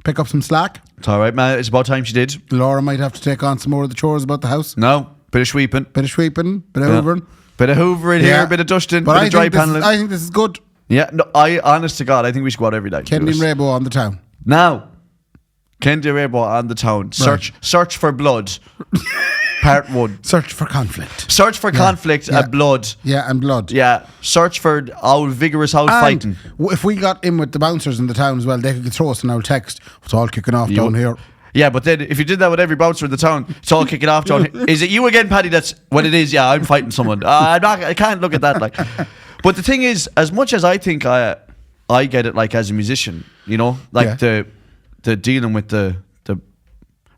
pick up some slack. It's all right, man. It's about time she did. Laura might have to take on some more of the chores about the house. No, bit of sweeping. Bit of sweeping, bit of Yeah. hoovering. Bit of hoovering here, bit of dusting, But bit I of dry think this is- paneling. I think this is good. Yeah, no, honest to God, I think we should go out every night. Kendy and Raybo on the town. Now, Kendy Raybo on the town. Search for blood. Part 1. Search for conflict. Search for conflict and blood. Yeah, and blood. Yeah. Search for vigorous out fighting. If we got in with the bouncers in the town as well, they could throw us an old text. It's all kicking off down here. Yeah, but then if you did that with every bouncer in the town, it's all kicking off. John, is it you again, Paddy? That's what it is. Yeah, I'm fighting someone. I can't look at that like. But the thing is, as much as I think I get it like as a musician, like the dealing with the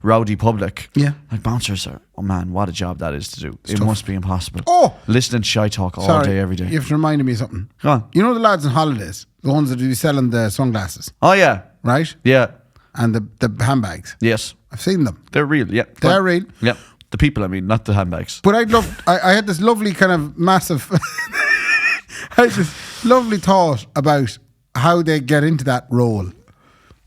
rowdy public. Yeah. Like bouncers are. Oh man, what a job that is to do. It must be impossible. Oh! Listening to shy talk all day, every day. You have to remind me of something. Go on. You know the lads on holidays, the ones that be selling the sunglasses, Oh yeah. right? Yeah. And the handbags. Yes. I've seen them. They're real. Yeah. They're real. Yeah. The people, I mean, not the handbags. But I had this lovely kind of massive, I had this lovely thought about how they get into that role.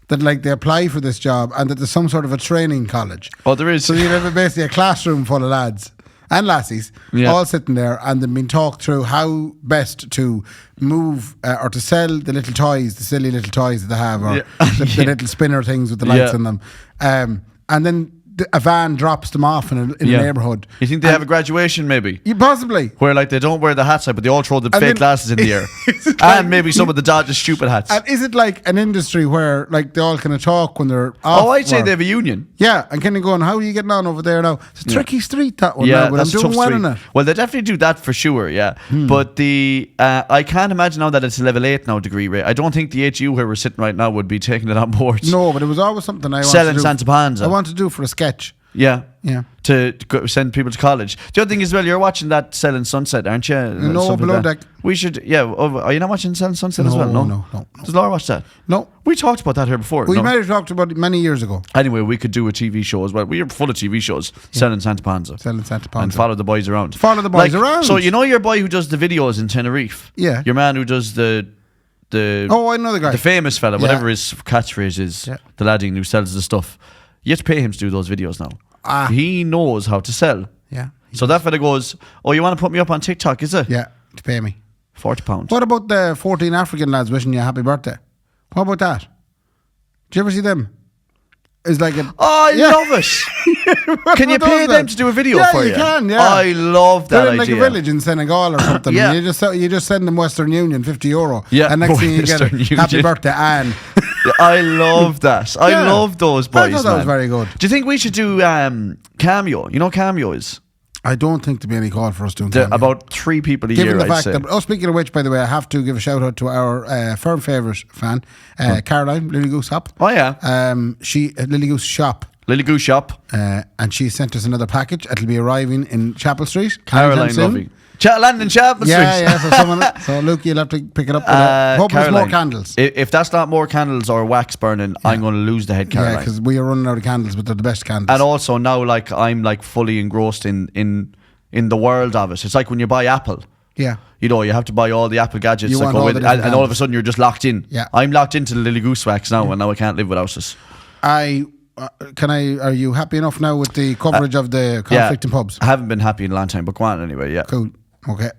That like they apply for this job and that there's some sort of a training college. Oh, there is. So you have basically a classroom full of lads and lassies all sitting there and they've been talked through how best to move or to sell the little toys, the silly little toys that they have, or the little spinner things with the lights in them. And then a van drops them off in a neighbourhood. You think they have a graduation maybe? Possibly. Where like they don't wear the hats out, but they all throw the fake then- glasses in the air. like- And maybe some of the Dodgers stupid hats. And is it like an industry where like they all kind of talk when they're off I'd say work? they have a union. Yeah, and kind of going, how are you getting on over there now? It's a tricky street, that one Yeah, now, but I'm that's a doing tough well street. in it. Well, they definitely do that for sure, yeah. But I can't imagine now that it's a level 8 now degree rate. I don't think the HU where we're sitting right now would be taking it on board. No, but it was always something I wanted Selling to do. Santa Panza. I want to do for a sketch. Yeah. Yeah. To go send people to college. The other thing is, well, you're watching that Selling Sunset, aren't you? No, Something Below like that. Deck. We should, yeah. Are you not watching Selling Sunset as well? No. Does Laura watch that? No. We talked about that here before. We no? might have talked about it many years ago. Anyway, we could do a TV show as well. We are full of TV shows. Selling Santa Panza. Selling Santa Panza. And follow the boys around. Follow the boys around. So you know your boy who does the videos in Tenerife? Yeah. Your man who does the Oh, I know the guy. the famous fella, Yeah. whatever his catchphrase is, Yeah. the laddie who sells the stuff. You have to pay him to do those videos now. Ah. He knows how to sell. Yeah. So that fella goes, oh, you want to put me up on TikTok, is it? Yeah, to pay me. £40. What about the 14 African lads wishing you a happy birthday? What about that? Did you ever see them? is like a. Oh, I love it. Can you pay them to do a video for you? Yeah, you can. Yeah, I love that They're in idea. like a village in Senegal or something. Yeah. You just send them Western Union €50. Yeah, and next thing you get Western a happy Union. birthday, Anne. I love that. I Yeah. love those boys. I thought that was very good. Do you think we should do Cameo? You know what Cameo is? I don't think there'll be any call for us doing Cameo. About 3 people a Given year, the I'd fact say. that, speaking of which, by the way, I have to give a shout out to our firm favourite fan, Caroline, Lily Goose Hop. Oh, yeah. She Lily Goose Shop. Lily Goose Shop. And she sent us another package. It'll be arriving in Chapel Street. Caroline anytime soon. Lovey. Landon Chapman Yeah, Street. yeah. So Luke, you'll have to pick it up. Hope there's more Caroline, candles. If that's not more candles or wax burning, I'm going to lose the head, Caroline. Yeah, because we are running out of candles, but they're the best candles. And also now, like, I'm like fully engrossed in the world of it. It's like when you buy Apple. Yeah. You know, you have to buy all the Apple gadgets You that want go all with the it, different and all of a candles. sudden you're just locked in. Yeah. I'm locked into the Lily Goose wax now, and now I can't live without it. Are you happy enough now with the coverage of the conflict in pubs? I haven't been happy in a long time, but go on anyway. Yeah. Cool. Okay.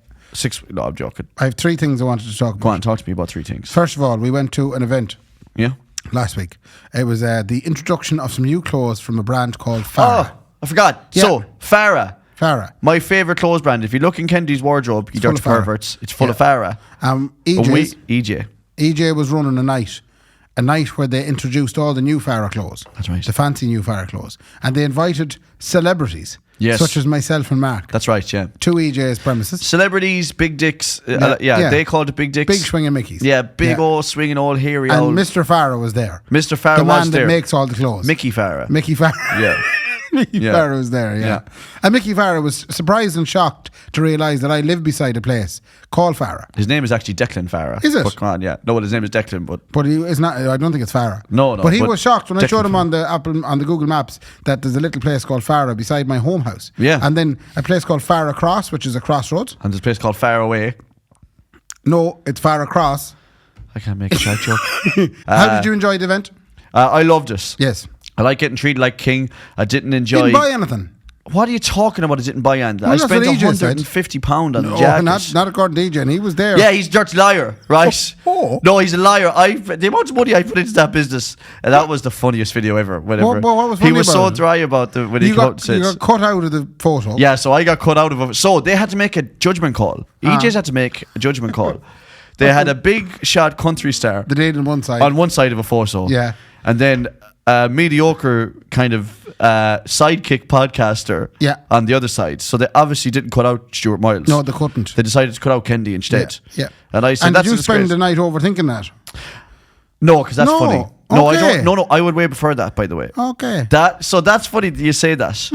No, I'm joking. I have 3 things I wanted to talk about. Go on, talk to me about 3 things. First of all, we went to an event Yeah. last week. It was the introduction of some new clothes from a brand called Farah. Oh, I forgot. Yeah. So, Farah. Farah. My favourite clothes brand. If you look in Kendy's wardrobe, you full dirty of Farah. perverts. It's full Yeah. of Farah. EJ EJ. was running a night where they introduced all the new Farah clothes. That's right. The fancy new Farah clothes. And they invited celebrities, Yes. such as myself and Mark, That's right, yeah. to EJ's premises. Celebrities, big dicks. Yeah. They called it big dicks. Big swinging Mickeys. Yeah, big old swinging old hairy And old. Mr. Farah was there. Mr. Farah the man was that there. makes all the clothes. Mickey Farah. Mickey Farah. Yeah. Mickey Yeah. Farah was there, yeah. Yeah. And Mickey Farah was surprised and shocked to realise that I live beside a place called Farah. His name is actually Declan Farah. Is it? But come on, yeah. No, his name is Declan, but But he is not. I don't think it's Farah. No, But he but was shocked when I Declan showed him Farah. on the Google Maps that there's a little place called Farah beside my home house. Yeah. And then a place called Farah Cross, which is a crossroads. and there's a place called Far Away. No, it's Farah Cross. I can't make a short joke. How did you enjoy the event? I loved it. Yes. I like getting treated like king. I didn't enjoy. Didn't buy anything. What are you talking about? I didn't buy anything. Well, I that's spent what EJ said. £150 on the Oh, jacket. not according to DJ, and he was there. Yeah, he's a dirty liar, right? Oh. No, he's a liar. The amount of money I put into that business, and that was the funniest video ever. Whatever. What was he funny was about so it? dry about when he You came out and got, said, you got cut out of the photo. yeah, so I got cut out of it. So they had to make a judgment call. EJ's had to make a judgment call. They had a big shot country star The date on one side. on one side of a photo. Yeah. And then a mediocre kind of sidekick podcaster Yeah. on the other side. So they obviously didn't cut out Stuart Miles. No, they couldn't. They decided to cut out Kendy instead. Yeah. And I said, And that's did a you spend disgrace. the night overthinking that? No, because that's No, funny. No, I okay. don't. No, I would way prefer that, by the way. Okay. So that's funny that you say that.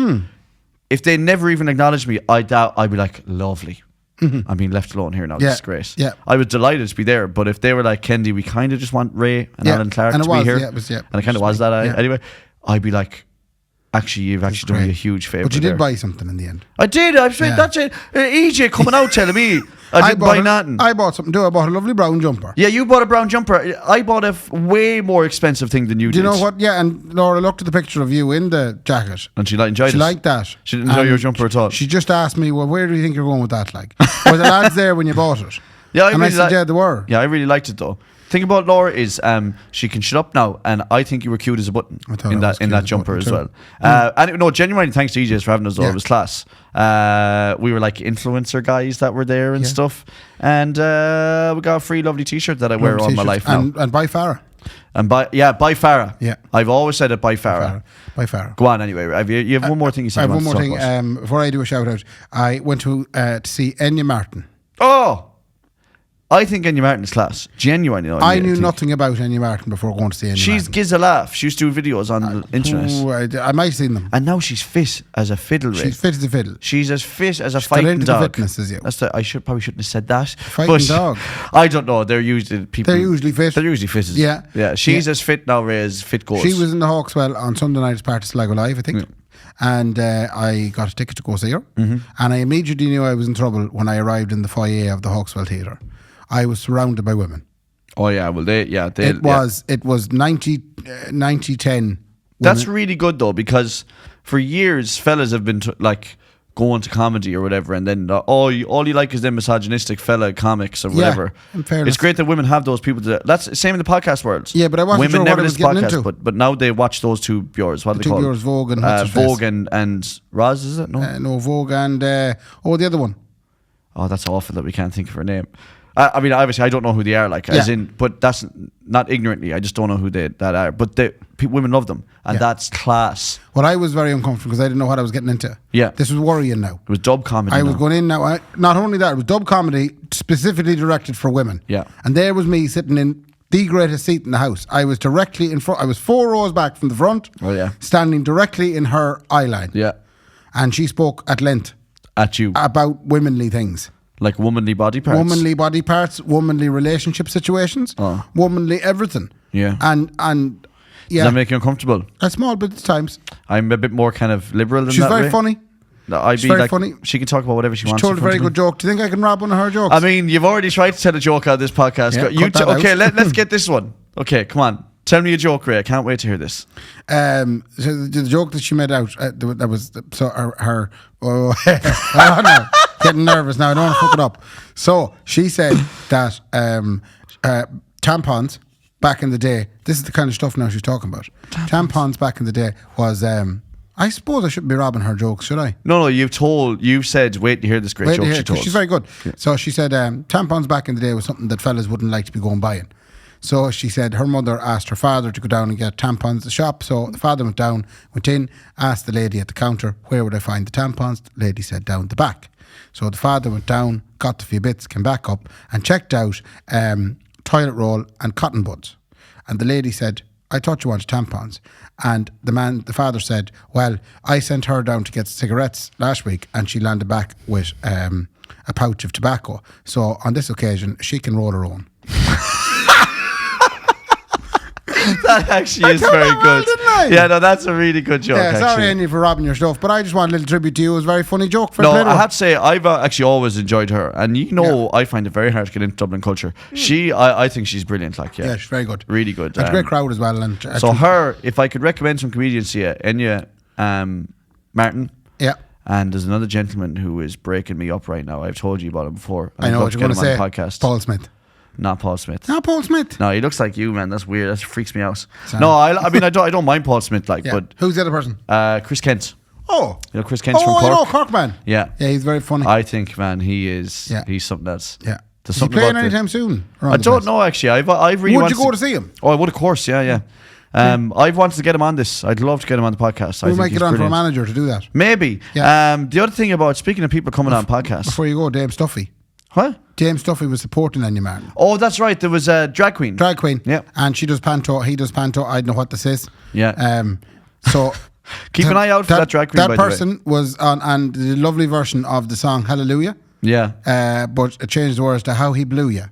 If they never even acknowledged me, I'd be like, lovely. I'm being left alone here now. Yeah, This is great. yeah. I was delighted to be there, but if they were like, Kendy, we kind of just want Ray and Yeah, Alan Clark and it to was, be here. yeah, it was, yeah. And it kind of was that. Yeah. Anyway, I'd be like, actually, you've actually done me a huge favour. But you there. did buy something in the end. I did. I spent Yeah. that's it. EJ coming out telling me I didn't buy nothing. I bought something too. I bought a lovely brown jumper. Yeah, you bought a brown jumper. I bought a way more expensive thing than you Do did. you know what? Yeah, and Laura looked at the picture of you in the jacket. And she enjoyed She it. liked that. She didn't enjoy And your jumper at all. She just asked me, well, where do you think you're going with that? Like, were the lads there when you bought it? Yeah, I and really I said, yeah, they were. Yeah, I really liked it though. Thing about Laura is she can shut up now, and I think you were cute as a button I thought in I was that in cute that as a jumper button as too. well. And no, genuinely thanks to EJ's for having us though. Yeah. It was class. We were like influencer guys that were there and Yeah. stuff, and we got a free lovely T-shirt that I wear all my life now. And by Farah. And by Farah. Yeah. I've always said it by Farah. By Farah. Go on anyway. You have one more thing you said. I have you one more wanted to talk thing. about. Before I do a shout out, I went to see Enya Martin. Oh, I think Enya Martin is class. Genuinely, I knew think. nothing about Enya Martin before going to see Enya She Martin. gives a laugh. She used to do videos on the internet. Ooh, I might have seen them. And now she's fit as a fiddle. Ray. She's fit as a fiddle. She's as fit as a She's got fighting into the dog. fitness as you. I probably shouldn't have said that. Fighting dog. I don't know. They're usually people. They're usually fit. They're usually fit. Yeah. Yeah. She's Yeah. as fit now, Ray, as fit goes. She was in the Hawkswell on Sunday night as part of Sligo Live, I think. And I got a ticket to go see her. And I immediately knew I was in trouble when I arrived in the foyer of the Hawkswell Theatre. I was surrounded by women. Oh yeah. Well, It was 90-10. That's really good though, because for years fellas have been go into comedy or whatever, and then all you like is them misogynistic fella comics or whatever. In fairness. It's great that women have those people. That's the same in the podcast world. Yeah, but I wasn't women sure never what I was listen to getting podcasts, into. but now they watch those two bureaus. What are they Two called? bureaus, Vogue and what's her Vogue face? and Roz, is it? No, Vogue and the other one. Oh, that's awful that we can't think of her name. I mean, obviously, I don't know who they are, like, as in, but that's not ignorantly. I just don't know who that are. But women love them, and that's class. Well, I was very uncomfortable because I didn't know what I was getting into. Yeah. This was worrying now. It was dub comedy. I was going in now. Not only that, it was dub comedy specifically directed for women. Yeah. And there was me sitting in the greatest seat in the house. I was directly in front. I was 4 rows back from the front. Oh, yeah. Standing directly in her eye line. Yeah. And she spoke at length At you. about womanly things. Like womanly body parts. Womanly body parts, womanly relationship situations, womanly everything. Yeah. And yeah. Does that make you uncomfortable? A small bit at times. I'm a bit more kind of liberal than She's that very way. funny. No, I'd She's be very like, funny. she can talk about whatever she wants. She told a very good joke. Do you think I can rob one of her jokes? I mean, you've already tried to tell a joke out of this podcast. Yeah, cut that okay, out. let's get this one. Okay, come on. Tell me a joke, Ray. I can't wait to hear this. So the joke that she made out, that was, so her oh, no, getting nervous now, I don't want to fuck it up. So she said that tampons back in the day, this is the kind of stuff now she's talking about. Tampons back in the day was, I suppose I shouldn't be robbing her jokes, should I? No, you said, wait to hear this great joke she told. She's very good. Yeah. So she said tampons back in the day was something that fellas wouldn't like to be going buying. So she said her mother asked her father to go down and get tampons at the shop. So the father went down, went in, asked the lady at the counter, where would I find the tampons? The lady said, down the back. So the father went down, got a few bits, came back up and checked out toilet roll and cotton buds. And the lady said, I thought you wanted tampons. And the father said, well, I sent her down to get cigarettes last week and she landed back with a pouch of tobacco. So on this occasion, she can roll her own. That actually is very good. Well, yeah, no, that's a really good joke. Yeah, sorry, actually. Andy, for robbing your stuff, but I just want a little tribute to you. It was a very funny joke. No, I have to say, I've actually always enjoyed her, and I find it very hard to get into Dublin culture. I think she's brilliant. Like, yeah, she's very good, really good. It's a great crowd as well. And so her, if I could recommend some comedians to you, Enya Martin. Yeah. And there's another gentleman who is breaking me up right now. I've told you about him before. I know what you're going to say. Podcast. Paul Smith. Not Paul Smith. Not Paul Smith. No, he looks like you, man. That's weird. That freaks me out. Sorry. No, I mean I don't mind Paul Smith, like, but who's the other person? Chris Kent. Oh, you know Chris Kent from Cork. I know Cork man. Yeah, he's very funny. I think, man, he is. Yeah. He's something else. Yeah. Is he playing anytime soon? I don't know actually. I've really. Would you go to see him? Oh, I would, of course. Yeah. I've wanted to get him on this. I'd love to get him on the podcast. We might get on for a manager to do that. Maybe. Yeah. The other thing about speaking of people coming on podcasts. Before you go, Dame Stuffy. What? James Duffy was supporting Enya Martin. Oh, that's right. There was a drag queen. Yeah. And she does panto. He does panto. I don't know what this is. Yeah. So keep an eye out for that drag queen. That person was on and the lovely version of the song Hallelujah. Yeah. But it changed the words to How He Blew Ya.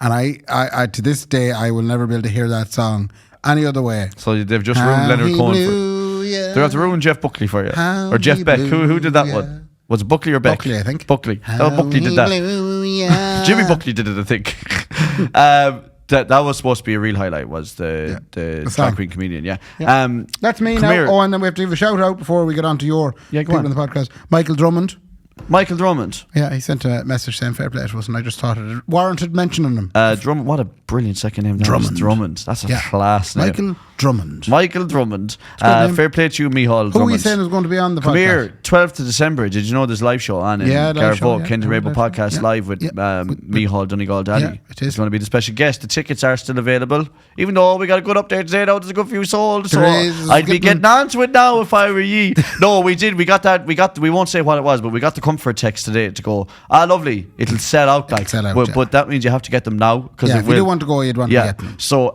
And I to this day I will never be able to hear that song any other way. So they've just ruined Leonard Cohen for you. They have to ruin Jeff Buckley for you. Or Jeff Beck. Who did that one? Was it Buckley or Beck? Buckley, I think. Buckley. Buckley did that. Jimmy Buckley did it, I think. That was supposed to be a real highlight, was the drag queen comedian, yeah. That's me now. Here. Oh, and then we have to give a shout out before we get on to your people on the podcast. Michael Drummond. Yeah, he sent a message saying fair play to us, and I just thought it warranted mentioning him. Drummond, what a brilliant second name. Drummond. That's a class name. Michael Drummond. Fair play to you, Micheál Drummond. Who are you saying is going to be on the podcast? Come here, 12th of December. Did you know there's a live show on in Garvogue, Kendy Raybo podcast live with Micheál Donegal Daddy. Yeah, it is. He's going to be the special guest. The tickets are still available, even though we got a good update today. Now there's a good few sold, so I'd be getting on to it now if I were ye. No, we did. We got that. We won't say what it was, but we got the comfort text today to go. Lovely. It'll sell out. But that means you have to get them now. If you do want to go, you'd want to get them. So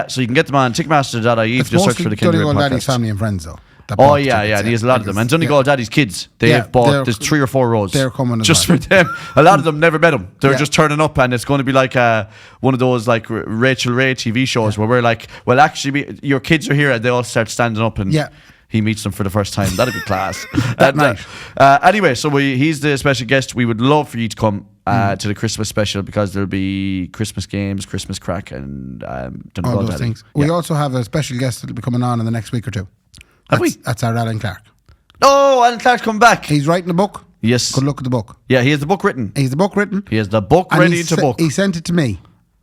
so you can get them on Ticketmaster.ie if you search for the Kendy Raybo podcast. Daddy's family and friends though. Oh yeah, he has a lot of them. And Donegal Daddy's kids, they've bought, there's 3 or 4 rows. They're coming just for them. A lot of them never met them. They're just turning up, and it's going to be like one of those like Rachel Ray TV shows where we're like, well, actually, your kids are here, and they all start standing up, and he meets them for the first time. That'd be class. That night. Anyway, so he's the special guest. We would love for you to come to the Christmas special, because there'll be Christmas games, Christmas crack, and all those things. We also have a special guest that'll be coming on in the next week or two. That's our Alan Clark. Oh, Alan Clark's come back. He's writing a book. Yes. Good luck at the book. Yeah, he has the book written. He's the book written. He has the book And ready to book. He sent it to me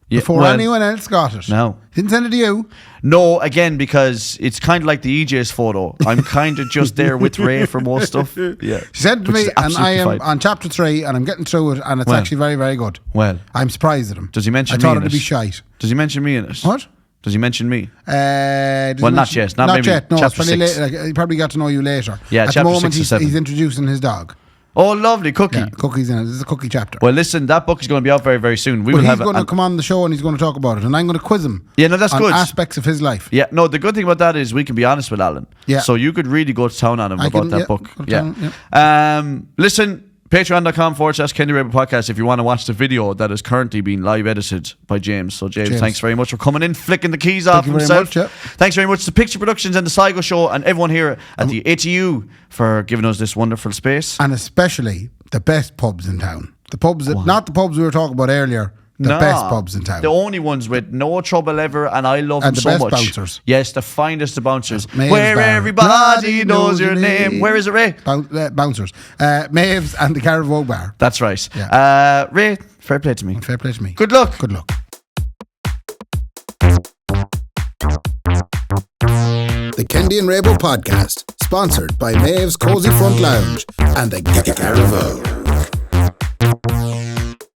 before well, anyone else got it. No. He didn't send it to you. No, again, because it's kind of like the EJ's photo. I'm kind of just there with Ray for most stuff. Yeah. He sent it to Which me, is and I am absolutely fine. on chapter 3, and I'm getting through it, and it's Well. actually very, very good. Well. I'm surprised at him. Does he mention I me thought in it'd it? be shite. Does he mention me in it? What? Does he mention me? Does he Well, not mention- yet. Not Not maybe yet. No, it's chapter probably 6. later. He probably got to know you later. Yeah, At the chapter moment, 6 or 7. he's introducing his dog. Oh, lovely. Cookie. Yeah, Cookie's in it. This is a Cookie chapter. Well, listen, that book is going to be out very, very soon. We But will he's have going to come on the show and he's going to talk about it, and I'm going to quiz him. Yeah, no, that's on good. aspects of his life. Yeah, no, the good thing about that is we can be honest with Alan. Yeah. So you could really go to town on him about that book. go to Yeah. town, Listen, patreon.com/Kendy Raybo podcast if you want to watch the video that is currently being live edited by James. So James, thanks very much for coming in, flicking the keys off you very himself. much, yeah. Thanks very much to Picture Productions and the Sligo Show and everyone here at the ATU for giving us this wonderful space. And especially the best pubs in town. The pubs that, not the pubs we were talking about earlier, the best pubs in town. The only ones with no trouble ever, and I love And them the so best much. bouncers. Yes, the finest of bouncers. Maeve's Where Bar. everybody knows your name. Where is it, Ray? Bouncers. Maeve's and the Caravoe Bar. That's right. Yeah. Ray, fair play to me. Fair play to me. Good luck. Good luck. The Kendy and Raybo podcast, sponsored by Maeve's Cozy Front Lounge and the Caravoe.